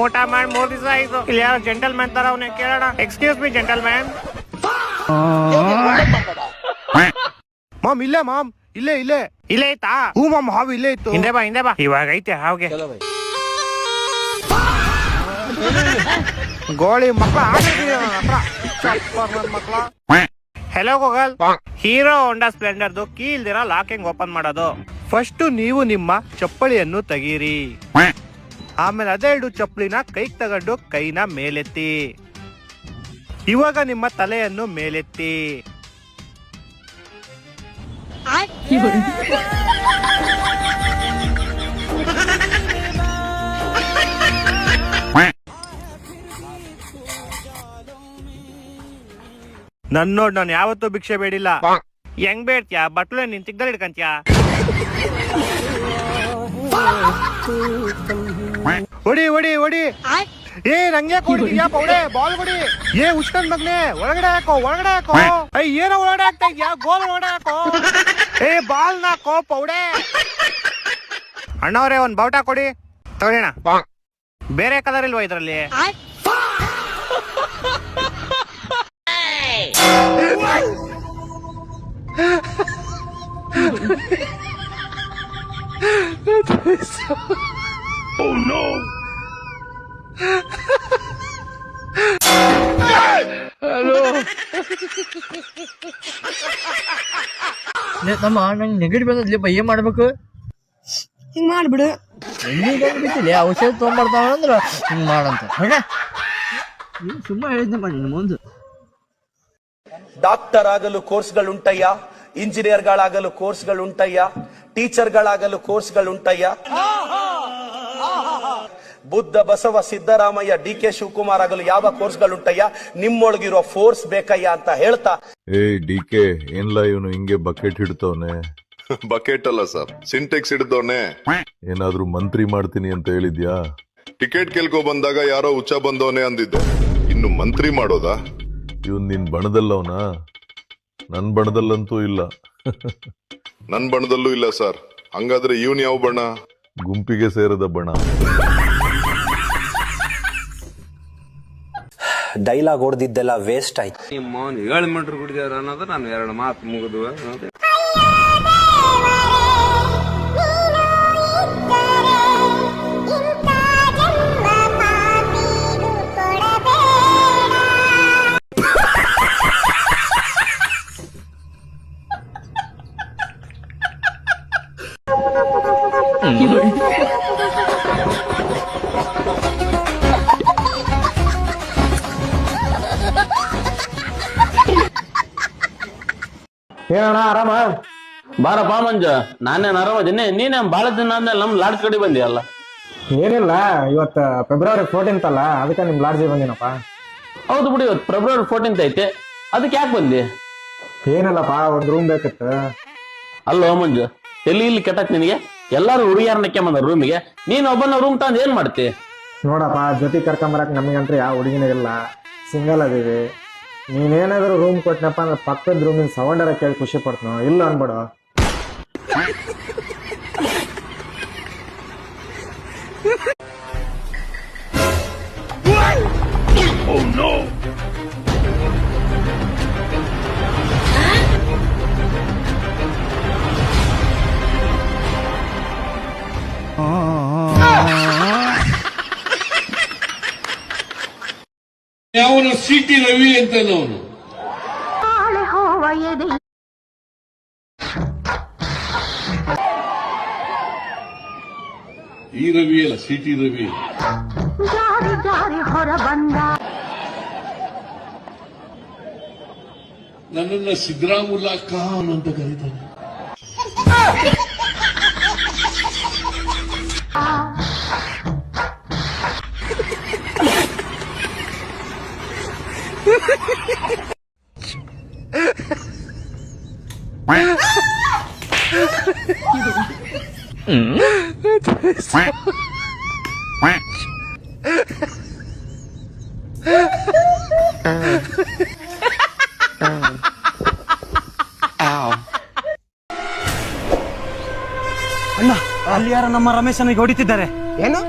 ಊಟ ಮಾಡಿ 3 ದಿವಸ ಆಯ್ತು. ಇಲ್ಲಿ ಯಾರೋ ಜೆಂಟಲ್ ಮ್ಯಾನ್ ತರ ಅವನೇ, ಕೇಳೋಣ. Excuse me gentleman. Ma'am ಇಲ್ಲೇ ಮಾಮ್, ಇಲ್ಲೇ ಇಲ್ಲೇ ಇಲ್ಲೇ ಐತಾ? ಹೂ ಮಾಮ್, ಹಾವು ಇಲ್ಲೇ ಇತ್ತು. ಹಿಂದೆ ಬಾ. ಇವಾಗ ಐತೆ ಹಾವ್ಗೆ. ಗೋಳಿ ಮಕ್ಳ ಮಕ್ಳ. ಹೆಲೋ ಗೂಗಲ್, ಹೀರೋ ಹೋಂಡಾ ಸ್ಪ್ಲೆಂಡರ್ದು ಕೀ ಇಲ್ದಿರ ಲಾಕ್ ಹೆಂಗ್ ಓಪನ್ ಮಾಡೋದು? ಫಸ್ಟ್ ನೀವು ನಿಮ್ಮ ಚಪ್ಪಲಿಯನ್ನು ತೆಗೀರಿ. ಆಮೇಲೆ ಅದೆರಡು ಚಪ್ಪಲಿನ ಕೈಗೆ ತಗೊಂಡು ಕೈನ ಮೇಲೆತ್ತಿ. ಇವಾಗ ನಿಮ್ಮ ತಲೆಯನ್ನು ಮೇಲೆತ್ತಿ. ನನ್ನೋಡ್ ನಾನು ಯಾವತ್ತೂ ಭಿಕ್ಷೆ ಬೇಡಿಲ್ಲ. ಹೆಂಗ್ ಬೇಡ್ತ್ಯಾ? ಬಟ್ಲು ನಿನ್ ತಿಗ್ದಲ್ಲಿ ಹಿಡ್ಕಂತ್ಯಾ? ಹೊಡಿ ಹೊಡಿ ಹೊಡಿ. ಏ ನಂಗೆ ಕೊಡ್ತೀಯಾ ಪೌಡೆ? ಬಾಲ್ ಹೊಡಿ. ಏ ಉಷ್ಕನ್ ಮಗ್ನೆ, ಒಳಗಡೆ ಹಾಕೋ. ಏನೋ ಒಳಗಡೆ ಹಾಕ್ತಾ ಇದ್ಯಾ? ಗೋಲ್ ಒಳಗಡೆ ಹಾಕೋ. ಏ ಬಾಲ್ ನಾಕೋ ಪೌಡೆ. ಅಣ್ಣವ್ರೆ ಒಂದ್ ಬಾವುಟ ಕೊಡಿ. ತಗೊಳ್ಳೋಣ. ಬೇರೆ ಕಲರ್ ಇಲ್ವಾ ಇದ್ರಲ್ಲಿ? Oh no! Hello. ತಮ್ಮ ನಂಗೆ ನೆಗಡಿ ಬಂದದ್ಲಿಪ್ಪ, ಏನ್ ಮಾಡ್ಬೇಕು? ಹಿಂಗ್ ಮಾಡ್ಬಿಡು. ಬಿಟ್ಟಿಲ್ಲ, ಔಷಧ ತೊಗೊಂಬರ್ತಾವ ಅಂದ್ರ ಹಿಂಗ್ ಮಾಡಂತ. ಸುಮ್ಮನೆ ಹೇಳಿದ್ನಪ್ಪ ನಿನ್ನ ಮುಂದೆ. ಡಾಕ್ಟರ್ ಆಗಲು ಕೋರ್ಸ್ಗಳುಂಟಯ್ಯ, ಇಂಜಿನಿಯರ್ಗಳಾಗಲು ಕೋರ್ಸ್ಗಳುಂಟಯ್ಯ, ಟೀಚರ್ಗಳಾಗಲು ಕೋರ್ಸ್ಗಳುಂಟಯ್ಯ. ಬುದ್ಧ, ಬಸವ, ಸಿದ್ದರಾಮಯ್ಯ, ಡಿ.ಕೆ. ಶಿವಕುಮಾರ್ ಆಗಲು ಯಾವ ಕೋರ್ಸ್ಗಳುಂಟಯ್ಯ? ನಿಮ್ಮೊಳಗಿರೋ ಫೋರ್ಸ್ ಬೇಕಯ್ಯ ಅಂತ ಹೇಳ್ತಾ. ಡಿ.ಕೆ. ಏನ್ಲ ಇವನು ಹಿಂಗೆ ಬಕೆಟ್ ಹಿಡ್ತವನೆ? ಬಕೆಟ್ ಅಲ್ಲ ಸರ್, ಸಿಂಟೆಕ್ಸ್ ಹಿಡ್ದವನೆ. ಏನಾದ್ರೂ ಮಂತ್ರಿ ಮಾಡ್ತೀನಿ ಅಂತ ಹೇಳಿದ್ಯಾ? ಟಿಕೆಟ್ ಕೇಳ್ಕೊ ಬಂದಾಗ ಯಾರೋ ಹುಚ್ಚ ಬಂದವನೆ ಅಂದಿದ್ದೆ, ಇನ್ನು ಮಂತ್ರಿ ಮಾಡೋದಾ? ಇವನ್ ನಿನ್ ಬಣದಲ್ಲವನ? ನನ್ ಬಣದಲ್ಲಂತೂ ಇಲ್ಲ. ನನ್ ಬಣದಲ್ಲೂ ಇಲ್ಲ ಸರ್. ಹಂಗಾದ್ರೆ ಇವನ್ ಯಾವ ಬಣ? ಗುಂಪಿಗೆ ಸೇರದ ಬಣ. ಡೈಲಾಗ್ ಹೊಡೆದಿದ್ದೆಲ್ಲ ವೇಸ್ಟ್ ಆಯ್ತು. 7 ಮೀಟರ್ ಕುಡಿದಾರ ಅನ್ನೋದು ನಾನು 2 ಮಾತು ಮುಗಿದ್ವು. ಹೇಳಣ್ಣ, ಆರಾಮ? ಬಾರಪ್ಪ ಮಂಜ, ನಾನೇನ್ ಆರಾಮದೀನಿ. ನೀನೇ ಬಾಳ ದಿನ ಆದ್ಮೇಲೆ ನಮ್ ಲಾಡ್ಜ್ ಕಡೆ ಬಂದಿಯಲ್ಲ. ಏನಿಲ್ಲ, ಇವತ್ತು ಫೆಬ್ರವರಿ 14th ಅಲ್ಲ, ಅದಕ್ಕೆ ನಿಮ್ ಲಾಡ್ಜಿಗೆ ಬಂದಿನಪ್ಪ. ಹೌದು ಬಿಡಿ, ಇವತ್ತು ಫೆಬ್ರವರಿ 14th ಐತೆ, ಅದಕ್ಕೆ ಯಾಕೆ ಬಂದಿ? ಏನಿಲ್ಲಪ್ಪ, ಒಂದ್ ರೂಮ್ ಬೇಕಿತ್ತು. ಅಲ್ಲೋ ಮಂಜು, ಇಲ್ಲಿ ಕೆಟ್ಟಕ್ ನಿನಗೆ? ಎಲ್ಲಾರು ಹುಡುಗಿಯಾರನಕ್ಕೆ ಬಂದ ರೂಮಿಗೆ, ನೀನ್ ಒಬ್ಬನ ರೂಮ್ ತಂದ್ ಏನ್ ಮಾಡ್ತಿ? ನೋಡಪ್ಪ, ಜೊತೆ ಕರ್ಕೊಂಬರಕ್ ನಮಗಂತ್ರ ಯಾವ ಹುಡುಗಿನ ಇಲ್ಲ, ಸಿಂಗಲ್ ಅದೀವಿ. ನೀನೇನಾದ್ರೂ ರೂಮ್ ಕೊಟ್ಟನಪ್ಪ ಅಂದ್ರೆ ಪಕ್ಕದ ರೂಮಿನ ಸೌಂಡರ ಕೇಳಿ ಖುಷಿ ಪಡ್ತನೋ, ಇಲ್ಲ ಅನ್ಬೇಡ. ಅವನು ಸಿಟಿ ರವಿ ಅಂತ ಅವನು. ಈ ರವಿ ಅಲ್ಲ, ಸಿಟಿ ರವಿ. ನನ್ನನ್ನ ಸಿದ್ದರಾಮುಲ್ಲಾ ಖಾನ್ ಅಂತ ಕರೀತಾನೆ. ಅಣ್ಣ ಅಲ್ಲಿ ಯಾರು ನಮ್ಮ ರಮೇಶನಿಗೆ ಹೊಡಿತಿದ್ದಾರೆ. ಏನು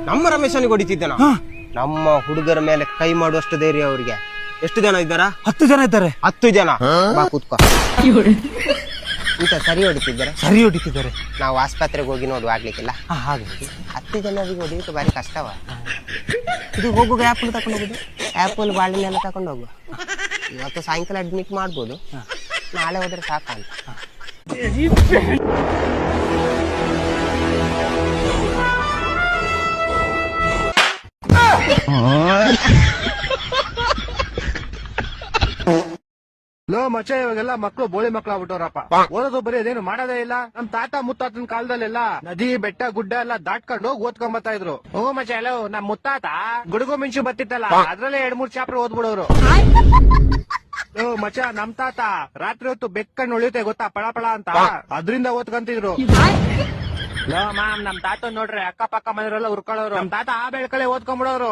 ನಮ್ಮ ರಮೇಶನಿಗೆ ಹೊಡಿತಿದ್ದಾನ? ನಮ್ಮ ಹುಡುಗರ ಮೇಲೆ ಕೈ ಮಾಡುವಷ್ಟು ಧೈರ್ಯ ಅವ್ರಿಗೆ. ಎಷ್ಟು ಜನ ಇದ್ದಾರಾ? 10 ಜನ ಇದ್ದಾರೆ. 10 ಜನ. ಬಾ ಕೂತ್ಕೋ. ಸರಿ ಹೊಡಿತಿದ್ದಾರೆ? ಸರಿ ಹೊಡಿತಿದ್ದಾರೆ. ನಾವು ಆಸ್ಪತ್ರೆಗೆ ಹೋಗಿ ನೋಡುವ, ಆಗ್ಲಿಕ್ಕಿಲ್ಲ. ಹಾಗೆ 10 ಜನರಿಗೆ ಹೊಡಿಯೋಕೆ ಬಾರಿ ಕಷ್ಟವ. ಇದು ಹೋಗುವಾಗ ಆ್ಯಪಲ್ ತಗೊಂಡು ಹೋಗುದು, ಆ್ಯಪಲ್ ಬಾಳೆನೆಲ್ಲ ತಗೊಂಡು ಹೋಗು. ಇವತ್ತು ಸಾಯಂಕಾಲ ಅಡ್ಮಿಟ್ ಮಾಡ್ಬೋದು, ನಾಳೆ ಹೋದ್ರೆ ಸಾಕಂತ. ಲೋ ಮಚ್ಚ, ಇವಾಗೆಲ್ಲ ಮಕ್ಳು ಬೋಳಿ ಮಕ್ಳು ಆಗ್ಬಿಟ್ಟವ್ರಪ್ಪ. ಓದೋದು ಬರೀ ಅದೇನು ಮಾಡೋದೇ ಇಲ್ಲ. ನಮ್ ತಾತ ಮುತ್ತಾತನ ಕಾಲದಲ್ಲೆಲ್ಲ ನದಿ ಬೆಟ್ಟ ಗುಡ್ಡ ಎಲ್ಲ ದಾಟ್ಕೊಂಡು ಹೋಗಿ ಓದ್ಕೊಂಡ್ ಬರ್ತಾ ಇದ್ರು. ಓ ಮಚ್ಚ, ಎಲ್ಲ ನಮ್ ಮುತ್ತಾತ ಗುಡುಗು ಮಿಂಚು ಬತ್ತಿತ್ತಲ್ಲ, ಅದ್ರಲ್ಲೇ 2-3 ಚಾಪ್ಟರ್ ಓದ್ಬಿಡೋರು. ಓ ಮಚ್ಚ, ನಮ್ ತಾತ ರಾತ್ರಿ ಹೊತ್ತು ಬೆಕ್ಕಣ್ಣು ಉಳಿಯುತ್ತೆ ಗೊತ್ತಾ, ಪಳ ಪಳ ಅಂತ, ಅದ್ರಿಂದ ಓದ್ಕಂತಿದ್ರು. ಲೋ ಮಾಮ್, ನಮ್ ತಾತ ನೋಡ್ರಿ ಅಕ್ಕಪಕ್ಕ ಮನೆಯವರೆಲ್ಲ ಉರ್ಕೊಳ್ಳೋರು. ನಮ್ ತಾತ ಆ ಬೆಳ್ಕಳೆ ಓದ್ಕೊಂಡ್ಬಿಡೋರು.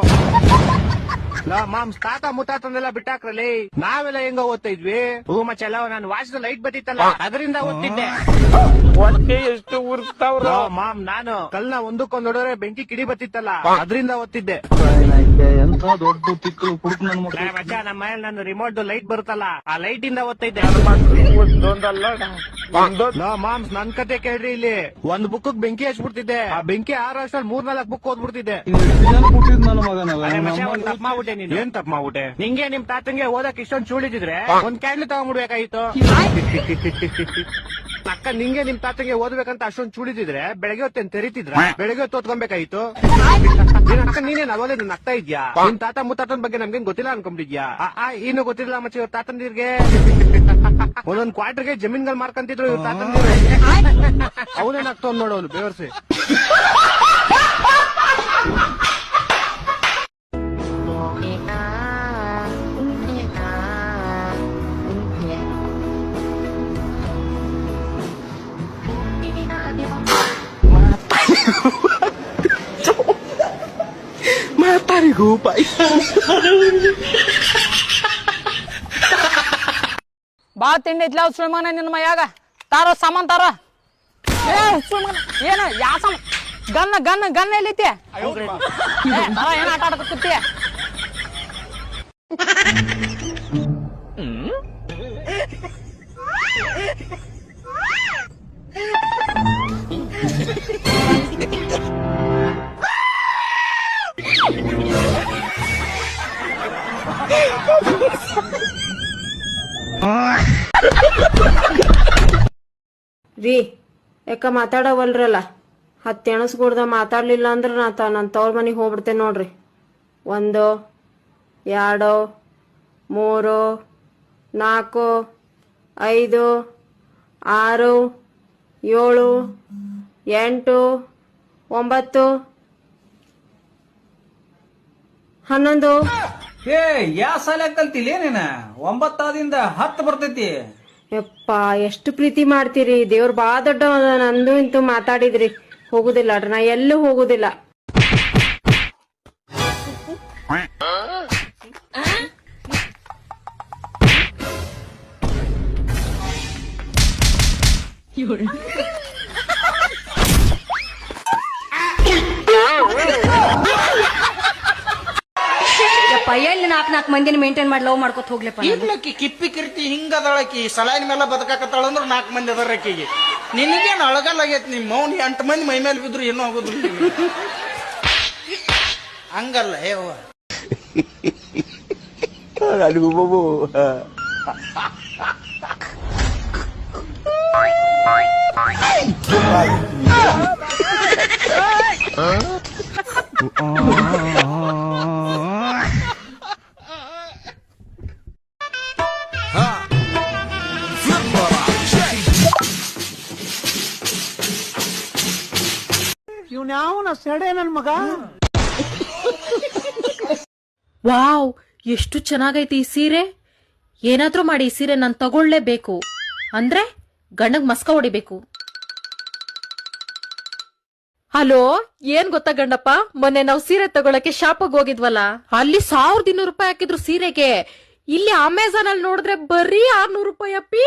ಲೋ ಮಾಮ್, ತಾತ ಮುತ್ತಾತನೆಲ್ಲ ಬಿಟ್ಟಾಕ್ರಲ್ಲಿ, ನಾವೆಲ್ಲ ಹೆಂಗ ಓದ್ತಾ ಇದ್ವಿ. ಹೂ ಮಚ್ಚ, ಎಲ್ಲ ನಾನು ವಾಚದ ಲೈಟ್ ಬತ್ತಿತ್ತಲ್ಲ, ಅದರಿಂದ ಓದ್ತಿದ್ದೆ. ಎಷ್ಟು ಉರ್ಸ್ತಾವ್ರ ಮಾಮ್, ನಾನು ಕಲ್ನ ಒಂದಕ್ಕೊಂದ್ ನೋಡಿದ್ರೆ ಬೆಂಕಿ ಕಿಡಿ ಬತ್ತಿತ್ತಲ್ಲ, ಅದರಿಂದ ಓದ್ತಿದ್ದೆ. ಎಂತ ದೊಡ್ಡ ತಿಕ್ಕಲು ಕುಡುಕ್ ನನ್ ಮಗ. ಮಚ್ಚ, ನಮ್ಮ ಮನೇಲಿ ನಾನು ರಿಮೋಟ್ ಲೈಟ್ ಬರುತ್ತಲ್ಲ, ಆ ಲೈಟ್ ಇಂದ ಓದ್ತಿದ್ದೆ. ಮಾಮ್ಸ್, ನನ್ ಕತೆ ಕೇಳ್ರಿ. ಇಲ್ಲಿ ಒಂದ್ ಬುಕ್ ಬೆಂಕಿ ಹಚ್ಬಿಡ್ತಿದ್ದೆ, ಆ ಬೆಂಕಿ 6 ವರ್ಷದಲ್ಲಿ 3-4 ಬುಕ್ ಓದ್ಬಿಡ್ತಿದ್ದೆ. ತಪ್ಪು ಮಾಡ್ಬಿಟ್ಟೆ ನೀನು. ಏನ್ ತಪ್ಪು ಮಾಡ್ಬಿಟ್ಟೆ? ನಿಂಗೆ ನಿಮ್ ತಾತಂಗೆ ಓದಕ್ ಇಷ್ಟೊಂದ್ ಚೂಳಿದಿದ್ರೆ ಒಂದ್ ಕ್ಯಾಂಡ್ಲ್ ತಗೊಂಡ್ಬಿಡ್ಬೇಕಾಗಿತ್ತು. ಅಕ್ಕ, ನಿಂಗೆ ನಿಮ್ ತಾತಂಗೆ ಓದ್ಬೇಕಂತ ಅಷ್ಟೊಂದ್ ಚೂಳಿದಿದ್ರೆ ಬೆಳಗ್ಗೆ ಹೊತ್ತೇನ್ ತೆರಿತಿದ್ರ? ಬೆಳಗ್ಗೆ ಹೊತ್ತು ಓದ್ಕೊಬೇಕಾಗಿತ್ತು. ಅಕ್ಕ, ನೀನೇನ್ ಅವಾಗಲೇ ನನ್ ಆಗ್ತಾ ಇದ್ಯಾ? ನಿಮ್ ತಾತ ಮುತ್ತಾತನ ಬಗ್ಗೆ ನಮ್ಗೇನ್ ಗೊತ್ತಿಲ್ಲ ಅನ್ಕೊಂಡಿದ್ಯಾ? ಇನ್ನು ಗೊತ್ತಿಲ್ಲ ಮಚ್ಚ ಇವ್ರ ತಾತಂದಿರ್ಗೆ. ಒಂದೊಂದ್ ಕ್ವಾರ್ಟರ್ಗೆ ಜಮೀನ್ಗಳು ಮಾರ್ಕಂತಿದ್ರು ಇವ್ರ ತಾತಂದಿರು. ಅವನೇನ್ ಆಗ್ತಾವ್ ನೋಡೋನು ಬೇವರ್ಸಿ. ಬಾ ತಿಂಡಿ ಇದ್ಲ ಸುಳ್ಮನ ನಿನ್ನ ಮೈಯಾಗ ತಾರ ಸಾಮಾನ್ ತಾರ. ಏನ ಯಾ ಸಾಮಾನ್? ಗನ್ನ ಗನ್ನ ಗನ್ನ ಎಲ್ಲೈತಿ? ಏನ್ ಆಟ ಆಡಕತ್ತಿ? ರೀ, ಯಾಕ ಮಾತಾಡವಲ್ರಲ್ಲ? 10 ಎಣಸ್ಕೊಡ್ದ ಮಾತಾಡ್ಲಿಲ್ಲ ಅಂದ್ರ ನನ್ ತವ್ರ ಮನಿಗೆ ಹೋಗ್ಬಿಡ್ತೇನೆ ನೋಡ್ರಿ. 1 2 3 4 5 6 7 8 9 11. ಏ, ಯಾ ಸಾಲ ಕಲ್ತಿಲ್ಲ ನೀನ? 9 ಆದಿಂದ 10 ಬರ್ತೈತಿ. ಯಪ್ಪ, ಎಷ್ಟು ಪ್ರೀತಿ ಮಾಡ್ತೀರಿ. ದೇವ್ರ ಬಾ ದೊಡ್ಡ. ನಂದು ಇಂತೂ ಮಾತಾಡಿದ್ರಿ. ಹೋಗುದಿಲ್ಲ ನಾ ಎಲ್ಲೂ ಹೋಗುದಿಲ್ಲ. ಎಲ್ಲಿ 4 ಮಂದಿನ ಮೇಂಟೈನ್ ಮಾಡಿ ಲವ್ ಮಾಡ್ಕೊತ ಹೋಗ್ಲಪ್ಪ. ಇರ್ಲಕ್ಕಿ ಕಿಪ್ಪಿ ಕಿರ್ತಿ ಹಿಂಗದಳಕಿ ಸಲಾಯಿನ ಮೇಲೆ ಬದುಕಾಕತ್ತಾಳ ಅಂದ್ರ 4 ಮಂದಿ ಅದಾರ ಆಕಿಗೆ. ನಿನಗೇನು ಅಳಗಲ್ಲಾಗೈತಿ? ನಿಮ್ಮ ಮೌನ್ 8 ಮಂದಿ ಮೈ ಮೇಲೆ ಬಿದ್ರು ಏನೂ ಆಗೋದಿಲ್ಲ. ಹಂಗಲ್ಲ ಏವ. ಇವ್ನ್ಯಾವನ ಸೆಡೆ ನನ್ ಮಗ. ವಾವ್, ಎಷ್ಟು ಚೆನ್ನಾಗೈತಿ ಈ ಸೀರೆ. ಏನಾದ್ರೂ ಮಾಡಿ ಈ ಸೀರೆ ನಾನ್ ತಗೊಳ್ಳೇಬೇಕು. ಅಂದ್ರೆ ಗಂಡಗ್ ಮಸ್ಕ ಹೊಡಿಬೇಕು. ಹಲೋ, ಏನ್ ಗೊತ್ತಾ ಗಂಡಪ್ಪ, ಮೊನ್ನೆ ನಾವ್ ಸೀರೆ ತಗೊಳಕ್ಕೆ ಶಾಪಿಗೆ ಹೋಗಿದ್ವಲ್ಲ, ಅಲ್ಲಿ 1200 ರೂಪಾಯಿ ಹಾಕಿದ್ರು ಸೀರೆಗೆ. ಇಲ್ಲಿ ಅಮೆಝಾನ್ ಅಲ್ಲಿ ನೋಡಿದ್ರೆ ಬರೀ 600 ರೂಪಾಯಿ ಅಪ್ಪಿ.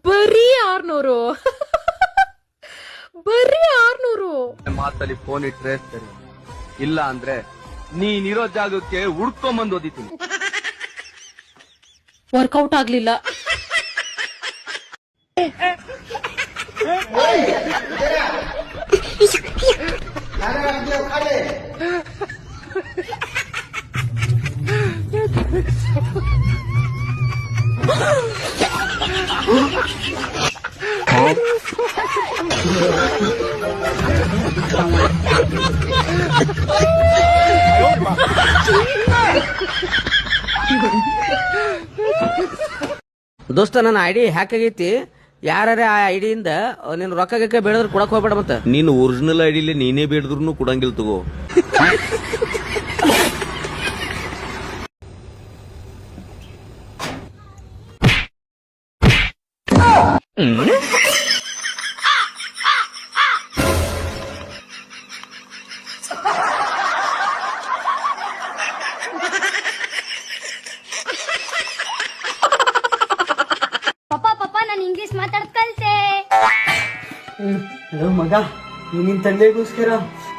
ಬರೀ 600. ಮಾತಲ್ಲಿ ಫೋನ್ ಇಟ್ರೆ ಸರಿ, ಇಲ್ಲ ಅಂದ್ರೆ ನೀನಿರೋ ಜಾಗಕ್ಕೆ ಹುಡ್ಕೊಂಬಂದು ಓದಿತೀನಿ. ವರ್ಕೌಟ್ ಆಗ್ಲಿಲ್ಲ. ದೋಸ್ತ ನನ್ನ ಐಡಿ ಹ್ಯಾಕ್ ಆಗೈತಿ. ಯಾರೇ ಆ ಐಡಿಯಿಂದ ನೀನು ರೊಕ್ಕ ಗಿಕ್ಕ ಬೇಡದ್ರೆ ಕೊಡಕ್ ಹೋಗ್ಬೇಡ. ಮತ್ತೆ ನೀನು ಒರಿಜಿನಲ್ ಐಡಿಲಿ ನೀನೇ ಬೇಡಿದ್ರು ಕೊಡಂಗಿಲ್ಲ ತಗೋ. ಪಪ್ಪ ನಾನು ಇಂಗ್ಲಿಷ್ ಮಾತಾಡ್ ಕಲ್ತೆ. ಹಲೋ ಮಗ, ನಿನ್ ತಂದೆಗೋಸ್ಕರ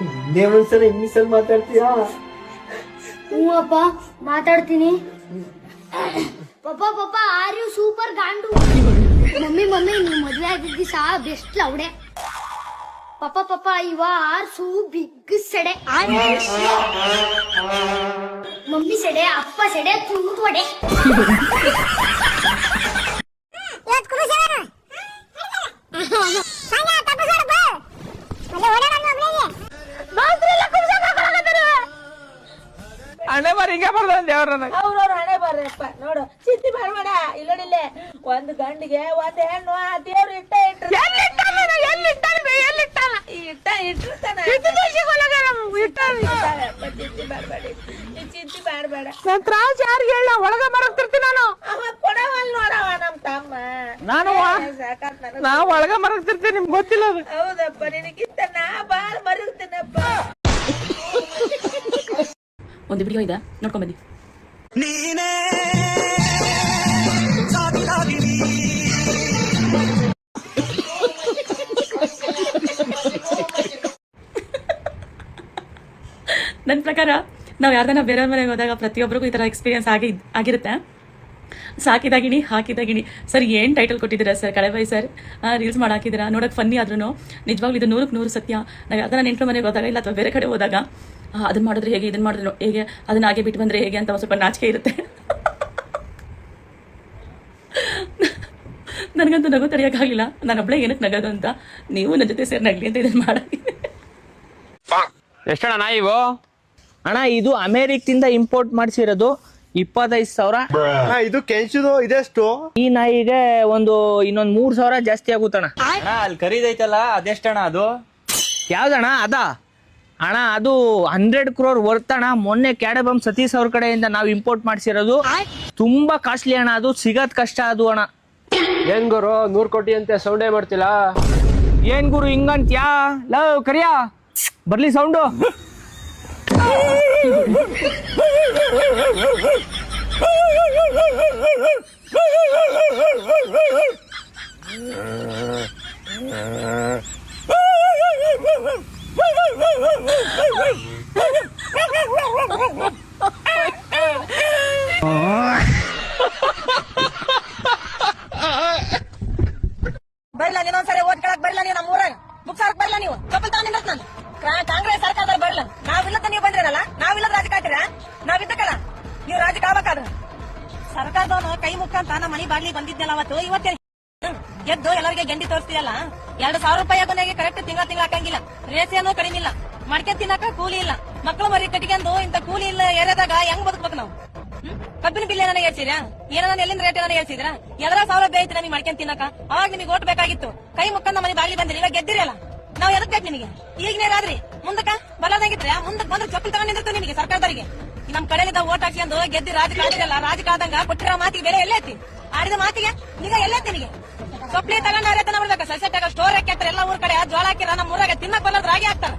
ಒಂದೇ ಒಂದ್ಸಲ ಇಂಗ್ಲಿಷ್ ಅಲ್ಲಿ ಮಾತಾಡ್ತೀಯಾ? ಹ್ಞೂ ಅಪ್ಪ ಮಾತಾಡ್ತೀನಿ. ಪಪ್ಪ ಆರ್ ಯು ಸೂಪರ್ ಗಾಂಡು. ಮಮ್ಮಿ ನೀವು ಮದ್ವೆ ಆಗಿದ್ದ ದಿವಸ ಬೆಸ್ಟ್ ಲೌಡೆ. ಪಪ್ಪ ಇವ ಆರ್ ಸೂ ಬಿಗ್ ಸೆಡೆ. ಮಮ್ಮಿ ಸೆಡೆ, ಅಪ್ಪ ಸೆಡೆ, ತೂತ್ ವಡೆ. ಹಣೆ ಬಾರ ಹಿಂಗೆ ಬರ್ದ ದೇವ್ರ ಅವ್ರವ್ರ ಹಣೆ ಬಾರಪ್ಪ. ನೋಡು ಚಿಂತೆ ಮಾಡ್ಬೇಡ. ಇಲ್ಲೋಡಿಲ್ಲ ಒಂದ್ ಗಂಡಿಗೆ ಒಂದ್ ಹೆಣ್ಣು ಆ ದೇವ್ರು ಇಟ್ಟಿರ್ತಾನ. ಚಿಂತೆ ಮಾಡ್ಬೇಡ. ನನ್ ತ್ರಾಸ ಯಾರಿಗೆ ಹೇಳ, ಒಳಗ ಮರಗ್ತಿರ್ತೀನಿ ನಾನು. ಅವ ಕೊಡವಲ್ ನೋಡವ ನಮ್ ತಮ್ಮ. ನಾ ಒಳಗ ಮರಗ್ತಿರ್ತೀನಿ, ನಿಮ್ಗೆ ಗೊತ್ತಿಲ್ಲ ಅದು. ಹೌದಪ್ಪ, ನಿನಗಿಂತ ನಾ ಬಾಳ್ ಮರಗ್ತೀನಪ್ಪ. ಒಂದು ವಿಡಿಯೋ ಇದೆ, ನೋಡ್ಕೊಂಬಂದಿ. ನನ್ನ ಪ್ರಕಾರ ನಾವು ಯಾರ್ದನ್ನ ಬೇರೆಯವ್ರ ಮನೆಗೆ ಹೋದಾಗ ಪ್ರತಿಯೊಬ್ಬರಿಗೂ ಈ ಥರ ಎಕ್ಸ್ಪೀರಿಯನ್ಸ್ ಆಗಿರುತ್ತೆ. ಸಾಕಿದಾಗಿಣಿ ಹಾಕಿದಾಗಿಣಿ. ಸರ್ ಏನು ಟೈಟಲ್ ಕೊಟ್ಟಿದ್ದೀರಾ ಸರ್? ಕಳೆಬಾಯಿ ಸರ್ ರೀಲ್ಸ್ ಮಾಡಿ ಹಾಕಿದ್ದೀರಾ, ನೋಡೋಕೆ ಫನ್ನಿ ಆದ್ರೂ ನಿಜವಾಗ್ಲೂ ಇದು 100% ಸತ್ಯ. ನಾವು ಯಾವ್ದಾರ ನೆಂಟರ ಮನೆಗೆ ಹೋದಾಗ ಇಲ್ಲ ಅಥವಾ ಬೇರೆ ಕಡೆ ಹೋದಾಗ ಅದನ್ನ ಮಾಡಿದ್ರೆ ಹೇಗೆ, ಇದನ್ನ ಮಾಡಿದ್ರೆ ಹೇಗೆ, ಅದನ್ನ ಹಾಗೆ ಬಿಟ್ಟು ಬಂದ್ರೆ ಹೇಗೆ ಅಂತ ಒಂದು ಸ್ವಲ್ಪ ನಾಚಿಕೆ ಇರುತ್ತೆ. ನನಗಂತೂ ನಗು ತಡೆಯೋಕ್ಕಾಗಲಿಲ್ಲ. ನಾನು ಒಬ್ಬಳೇ ಏನಕ್ಕೆ ನಗೋದು ಅಂತ. ನೀವು ನನ್ನ ಜೊತೆ ಸೇರಿ ನಗಲಿ ಅಂತ ಇದನ್ನ ಮಾಡಾಕಿದೆ. ಎಷ್ಟಣ್ಣ ಇವು? ಅಣ್ಣ ಇದು ಅಮೆರಿಕದಿಂದ ಇಂಪೋರ್ಟ್ ಮಾಡಿಸಿರೋದು 25,000. ಇದು ಕೆಂಚುದು ಇದೆಷ್ಟು? ಈ ನಾಯಿಗೆ ಇನ್ನೊಂದ್ 3,000 ಜಾಸ್ತಿ ಆಗುತ್ತಣ್ಣ. ಅಲ್ಲಿ ಖರೀದೈತಲ್ಲ ಅದೆಷ್ಟಣ್ಣ ಅದು? ಯಾವ್ದಣ್ಣ ಅದ? ಅಣ್ಣ ಅದು 100 crore ವರ್ತ್ ಅಣ್ಣ. ಮೊನ್ನೆ ಕ್ಯಾಡಬಮ್ ಸತೀಶ್ ಅವ್ರ ಕಡೆಯಿಂದ ನಾವು ಇಂಪೋರ್ಟ್ ಮಾಡಿಸಿರೋದು. ತುಂಬಾ ಕಾಸ್ಟ್ಲಿ ಅಣ್ಣ, ಅದು ಸಿಗದ್ ಕಷ್ಟ ಅದು ಅಣ್ಣ. ಏನ್ ಗುರು 100 ಕೋಟಿ ಅಂತ ಸೌಂಡೇ ಮಾಡ್ತಿಲ್ಲ? ಏನ್ ಗುರು ಹಿಂಗಂತ್ಯಾ? ಲವ್ ಕರಿಯಾ ಬರ್ಲಿ ಸೌಂಡು. ಬರ್ಲ ನೀನೊಂದ್ಸರಿ ಓದ್ಕೊಳಕ್ ಬರ್ಲ ನೀವು ನಮ್ಮ ಊರಾಗ ಬುಕ್ ಸಾರಕ್ ಬರ್ಲ ನೀವು ಚಪ್ಪಲ್ ತಗೊಂಡಿಲ್ಲ ನಾನು ಕಾಂಗ್ರೆಸ್ ಸರ್ಕಾರದಲ್ಲಿ ಬರ್ಲ ನಾವಿಲ್ಲದ ನೀವು ಬಂದಿರಲ್ಲ ನಾವಿಲ್ಲದ ರಾಜಕಾಟ್ರ ನಾವಿದ್ದಕ್ಕಲ್ಲ ನೀವು ರಾಜಕ ಆಗ್ಬೇಕಾದ್ರೆ ಸರ್ಕಾರದವನು ಕೈ ಮುಖಂತ ನಮ್ಮ ಮನಿ ಬಾಗ್ಲಿ ಬಂದಿದ್ದಲ್ಲ ಅವತ್ತು ಇವತ್ತೇ ಗೆದ್ದು ಎಲ್ಲರಿಗೆ ಗೆಂಡಿ ತೋರಿಸ್ತೀಯಲ್ಲ 2,000 ರೂಪಾಯಿ ಕೊನೆಗೆ ಕರೆಕ್ಟ್ ತಿಂಗಳ ಹಾಕಂಗಿಲ್ಲ ರೇಸಿಯನ್ನು ಕಡಿಮೆ ಇಲ್ಲ ಮಾಡ್ಕೊಂಡ್ ತಿನ್ನಕ ಕೂಲಿ ಇಲ್ಲ ಮಕ್ಕಳು ಮರಿ ಕಟ್ಕೊಂಡು ಇಂತ ಕೂಲಿ ಇಲ್ಲ ಏರಿಯಾದಾಗ ಹೆಂಗ್ ಬದುಕ್ಬೇಕು ನಾವು ಕಬ್ಬಿನ ಬಿಲ್ ಏನಾನ ಹೇಳ್ಸಿದ್ರಾ ಏನಾನ ಎಲ್ಲಿಂದ ರೇಟ್ ಏನಾನ ಹೇಳ್ಸಿದ್ರಾ ಎಲ್ಲರ ಸೌಲಭ್ಯ ಐತಿ ನಮಗೆ ಮಾಡ್ಕೊಂಡ್ ತಿನ್ನಕ ಅವಾಗ ನಿಮಗೆ ಓಟ್ ಬೇಕಾಗಿತ್ತು ಕೈ ಮುಖಂದ ಮನೆ ಬಾಗ್ಲಿ ಬಂದಿರಿ ಇವಾಗ ಗೆದ್ದಿರಲ್ಲ ನಾವ್ ಎದಕ್ ಬೇಕು ನಿಮಗೆ ಈಗನೇರಾದ್ರಿ ಮುಂದಕ್ಕ ಬರೋದಾಗಿದ್ರೆ ಮುಂದಕ್ಕೆ ಬಂದ್ರೆ ಚಪ್ಪಲ್ ತಗೊಂಡಿರ್ತು ನಿಮಗೆ ಸರ್ಕಾರದವರಿಗೆ ನಮ್ ಕಡೆಯಿಂದ ಓಟ್ ಹಾಕ್ಯಂದು ಗೆದ್ದಿ ರಾಜಕಾರಣ ರಾಜಕಾರದಂಗ ಕೊಟ್ಟಿರೋ ಮಾತಿಗೆ ಬೆಲೆ ಎಲ್ಲೈತಿ ಆಡಿದ ಮಾತಿಗೆ ಈಗ ಎಲ್ಲೈತಿ ನಿಮಗೆ ಸೊಪ್ಲಿ ತಗೊಂಡ ಮಾಡ್ಬೇಕು ಸೊಸೈಟಿಯಾಗ ಸ್ಟೋರ್ ಹಾಕ್ಯಾರ ಎಲ್ಲ ಊರ್ ಕಡೆ ಜೋಳ ಹಾಕಿರ ನಮ್ಮ ಊರಾಗ ತಿನ್ನಕ್ ಬರೋದ್ ರಾಗಿ ಹಾಕ್ತಾರ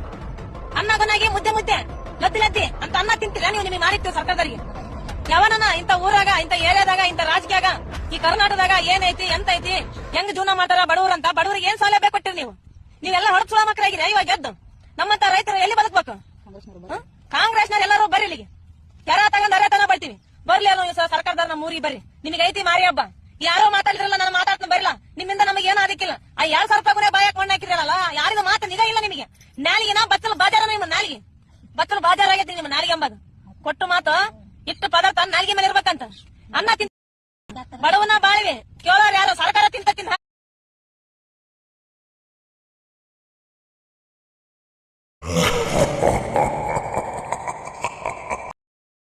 ಅನ್ನದನ್ನಾಗಿ ಮುದ್ದೆ ಲತ್ತಿ ಲತ್ತಿ ಅಂತ ಅನ್ನ ತಿಂತೀರಾ ನೀವು ನಿಮಗೆ ಮಾಡಿರ್ತೀವಿ ಸರ್ಕಾರದವರಿಗೆ ಯಾವನ ಇಂತ ಊರಾಗ ಇಂತ ಏರಿಯಾದಾಗ ಇಂತ ರಾಜಕೀಯಾಗ ಈ ಕರ್ನಾಟಕದಾಗ ಏನೈತಿ ಎಂತ ಐತಿ ಹೆಂಗ್ ಜೀವನ ಮಾಡ್ತಾರ ಬಡವ್ರಂತ ಬಡವರಿಗೆ ಏನ್ ಸೌಲಭ್ಯ ಕೊಟ್ಟಿರಿ ನೀವೆಲ್ಲ ಹೊರತು ಸುಳ ಮಕ್ಕಳಾಗಿರಿ ಇವಾಗ ಗೆದ್ದು ನಮ್ಮಂತ ರೈತರು ಎಲ್ಲಿ ಬದುಕ್ಬೇಕು? ಕಾಂಗ್ರೆಸ್ನವ್ರು ಎಲ್ಲರೂ ಬರ್ರಿ ಇಲ್ಲಿಗೆ, ಯಾರ ತಗೊಂಡ್ ಅರೆತನ ಬರ್ತೀವಿ. ಬರ್ಲಿ ಅನ್ನೋ ಸರ್ಕಾರದವ್ರ ನಮ್ಮ ಊರಿಗೆ ಬರ್ರಿ, ನಿಮಗೆ ಐತಿ ಮಾರಿ ಹಬ್ಬ. ಯಾರೋ ಮಾತಾಡಿದ್ರಲ್ಲ, ನಾನು ಮಾತಾಡ್ತೀನಿ ಬರಲ್ಲ. ನಿಮ್ಮಿಂದ ನಮಗೆ ಏನೂ ಅದಕ್ಕಿಲ್ಲ. ಆ 2,000 ರೂಪಾಯಿ ಬಾಯಕ್ ಮಣ್ಣು ಹಾಕಿದ್ರಲ್ಲ, ಯಾರಿಗೂ ಮಾತು ನಿಗ ಇಲ್ಲ ನಿಮಗೆ. ನಾಲಿಗೆ ಬಚ್ಚಲು ಬಾಜಾರ, ನಿಮ್ಮ ನಾಲಿಗೆ ಬಚ್ಚಲು ಬಾಜಾರ ಆಗೈತಿ ನಿಮ್ಮ ನಾಲಿಗೆ ಎಂಬದು. ಕೊಟ್ಟು ಮಾತು ಇಟ್ಟು ಪದಾರ್ಥ ನಾಲಿಗೆ ಮೇಲೆ ಇರ್ಬೇಕಂತ. ಅನ್ನ ತಿಂತ ಬಡವನ ಬಾಳಿವೆ ಕೇಳೋರು ಯಾರು? ಸರ್ಕಾರ ತಿಂತ